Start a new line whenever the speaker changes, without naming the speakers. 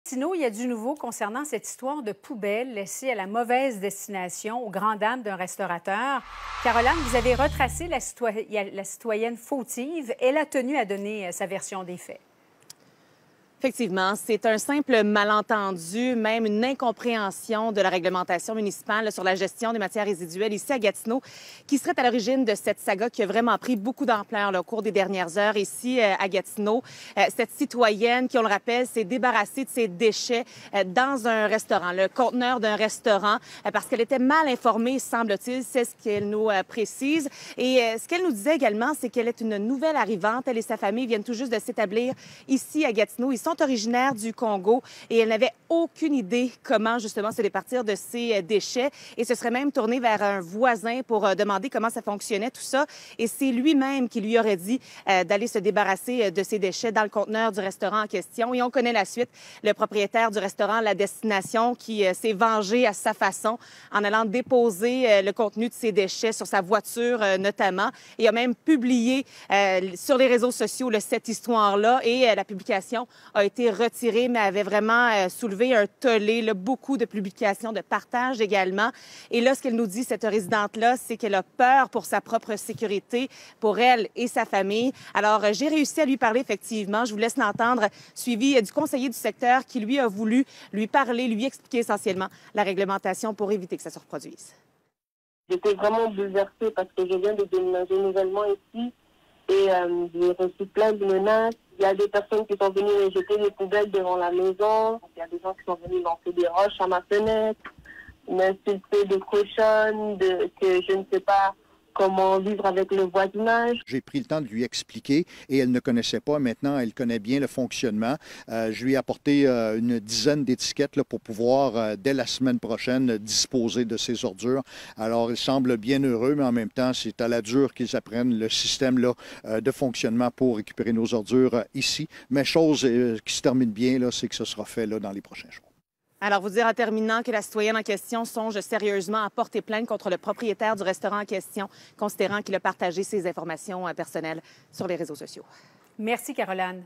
Sinon, il y a du nouveau concernant cette histoire de poubelle laissée à la mauvaise destination aux grandes dames d'un restaurateur. Caroline, vous avez retracé la citoyenne fautive. Elle a tenu à donner sa version des faits.
Effectivement, c'est un simple malentendu, même une incompréhension de la réglementation municipale sur la gestion des matières résiduelles ici à Gatineau, qui serait à l'origine de cette saga qui a vraiment pris beaucoup d'ampleur au cours des dernières heures ici à Gatineau. Cette citoyenne qui, on le rappelle, s'est débarrassée de ses déchets dans un restaurant, le conteneur d'un restaurant, parce qu'elle était mal informée, semble-t-il, c'est ce qu'elle nous précise. Et ce qu'elle nous disait également, c'est qu'elle est une nouvelle arrivante. Elle et sa famille viennent tout juste de s'établir ici à Gatineau. Ils sont originaires du Congo et elle n'avait aucune idée comment justement se départir de ces déchets et se serait même tournée vers un voisin pour demander comment ça fonctionnait tout ça. Et c'est lui-même qui lui aurait dit d'aller se débarrasser de ces déchets dans le conteneur du restaurant en question. Et on connaît la suite. Le propriétaire du restaurant La Destination qui s'est vengé à sa façon en allant déposer le contenu de ces déchets sur sa voiture notamment et a même publié sur les réseaux sociaux cette histoire-là et la publication a été retirée, mais avait vraiment soulevé un tollé, beaucoup de publications, de partages également. Et là, ce qu'elle nous dit, cette résidente-là, c'est qu'elle a peur pour sa propre sécurité, pour elle et sa famille. Alors, j'ai réussi à lui parler, effectivement. Je vous laisse l'entendre, suivi du conseiller du secteur qui, lui, a voulu lui parler, lui expliquer essentiellement la réglementation pour éviter que ça se reproduise.
J'étais vraiment bouleversée parce que je viens de déménager nouvellement ici et j'ai reçu plein de menaces. Il y a des personnes qui sont venues jeter des poubelles devant la maison. Il y a des gens qui sont venus lancer des roches à ma fenêtre, m'insulter de cochonne, que je ne sais pas comment vivre avec le voisinage.
J'ai pris le temps de lui expliquer et elle ne connaissait pas. Maintenant, elle connaît bien le fonctionnement. Je lui ai apporté une dizaine d'étiquettes là, pour pouvoir, dès la semaine prochaine, disposer de ses ordures. Alors, il semble bien heureux, mais en même temps, c'est à la dure qu'ils apprennent le système là, de fonctionnement pour récupérer nos ordures ici. Mais chose qui se termine bien, là, c'est que ce sera fait là, dans les prochains jours.
Alors, vous dire en terminant que la citoyenne en question songe sérieusement à porter plainte contre le propriétaire du restaurant en question, considérant qu'il a partagé ses informations personnelles sur les réseaux sociaux.
Merci, Caroline.